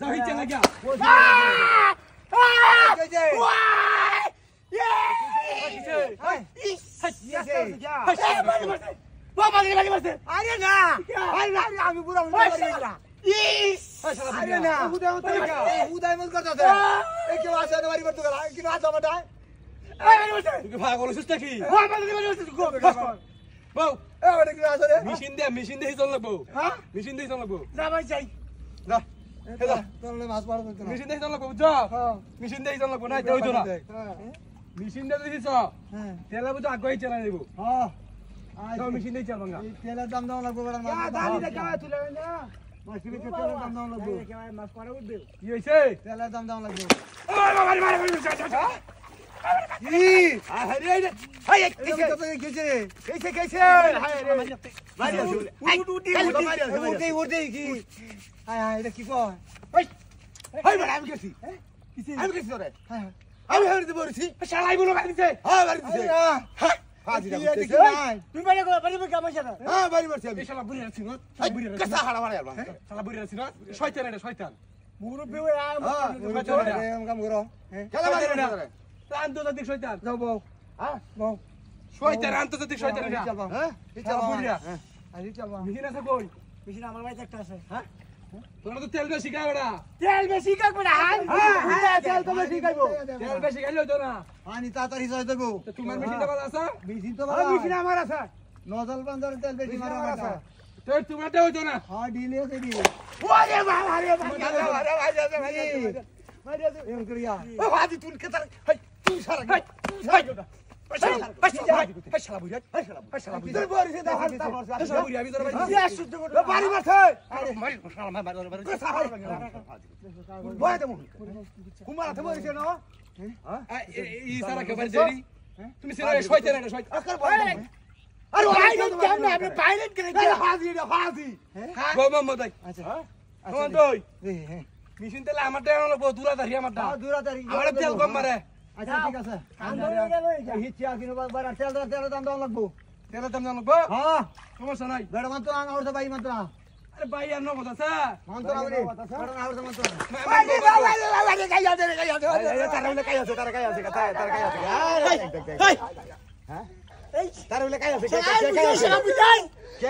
যাও ইচ্ছে না গিয়া আমি পুরো আরে না উদয় মত কথা আছে এই কেউ আসে না বাড়ি করতে গেল কি না জমাটা তুই ভাগল সুস্থ কি বউ এ ওটা কি আসে রে মেশিন দিয়ে চল লাগবো হ্যাঁ মেশিন দিয়ে চল লাগবো যা ভাই যাই যা এটা তোরলে মাছ পাড়া করতে না মেশিন দিয়ে চল লাগবো বুঝছো হ্যাঁ মেশিন দিয়ে চল লাগবো না তো হইতো না হ্যাঁ মেশিন দিয়ে দিছ হ্যাঁ তেলা বুঝো আগে চালা দেব হ্যাঁ তো মেশিন দিয়ে চল বাঙ্গা এই তেলের দাম দাম লাগবে বড় মাছ দালি দেখা তুলে না মাছ কি তেলের দাম দাম লাগবে মাছ পাড়া উঠবে কি হইছে তেলের দাম দাম লাগবে ওই বাবা মারি ই আরে রে হাই এই কত গেছে রে কেছে হাই রে মারি উঠে উঠে কি হায় হায় এটা কি কয় হাই বড় আমি গেছি কিসে আমি গেছি রে হ্যাঁ আমি হইতে বলছি শালাই বলো বাড়ি দিছে হ্যাঁ বাড়ি দিছে হ্যাঁ হাজি তুমি বাইরে বাড়ি কাম আছে না হ্যাঁ বাড়ি মারছি আমি শালা বুড়ি আছি না বুড়ি আছি কাসা হাড়া মারা যাবা শালা বুড়ি আছি না শয়তান এটা শয়তান মুরব্বি ওই কাম করো খেলা মারি না আন্তর্জাতিক শয়তান যাও বউ হ্যাঁ বউ শয়তান আন্তর্জাতিক শয়তান এটা চলবা হ্যাঁ চলবা বুড়িয়া আজি চলবা মিহিন আছে কই মেশিন আমার বাড়িতে একটা আছে হ্যাঁ তোরা তো তেল বেশি খায় ওটা তেল বেশি কাকবে না হ্যাঁ তেল তো বেশি খাইবো তেল বেশি খাইলে তো না পানি তাড়াতাড়ি যাই দেবো তো তোমার মেশিনটা ভালো আছে মেশিন তো ভালো মেশিন আমার আছে নজল বান্দার তেল বেশি মারা মারা তো তোমারটা হইতো না হ্যাঁ ডিলে আছে ডিলে ওরে বাবা রে বাবা এম করিয়া ও হাজি তুই কে তার হাই তুই সারা হাই হাই শালা বুড়ি শালা বুড়ি তোর বড়ি সে দাও শালা বুড়ি আমি তোর বাড়ি ইয়া শুদ্ধ করে বাড়ি মারছে আরে মারি শালা মার বাড়ি বয় দেবো কুমার তো বইছে না হ্যাঁ ই সারা কে বাড়ি যাই তুমি সিরা শয়তান এটা শয়তান আকার বয় আরে পাইলট কেন না আপনি পাইলট কেন হাজি গো মাম্মা দাই আচ্ছা কোন দই হ্যাঁ মেশিন তেল আমার দেন না দূরা দাঁড়িয়ে আমারটা দূরাদারি আমার তেল কম মারে আচ্ছা ঠিক আছে হিচ্ছি কিনো বার তেল দাম দাম লাগবো তেলের দাম জানবো হ্যাঁ সমস্যা নাই বেড়া মান তো আঙা উঠছে বাই মান তো আরে ভাই আর নগদ আছে মান তো আমরে বেড়া না উঠছে মান তো তার হইলে কাই আছে কে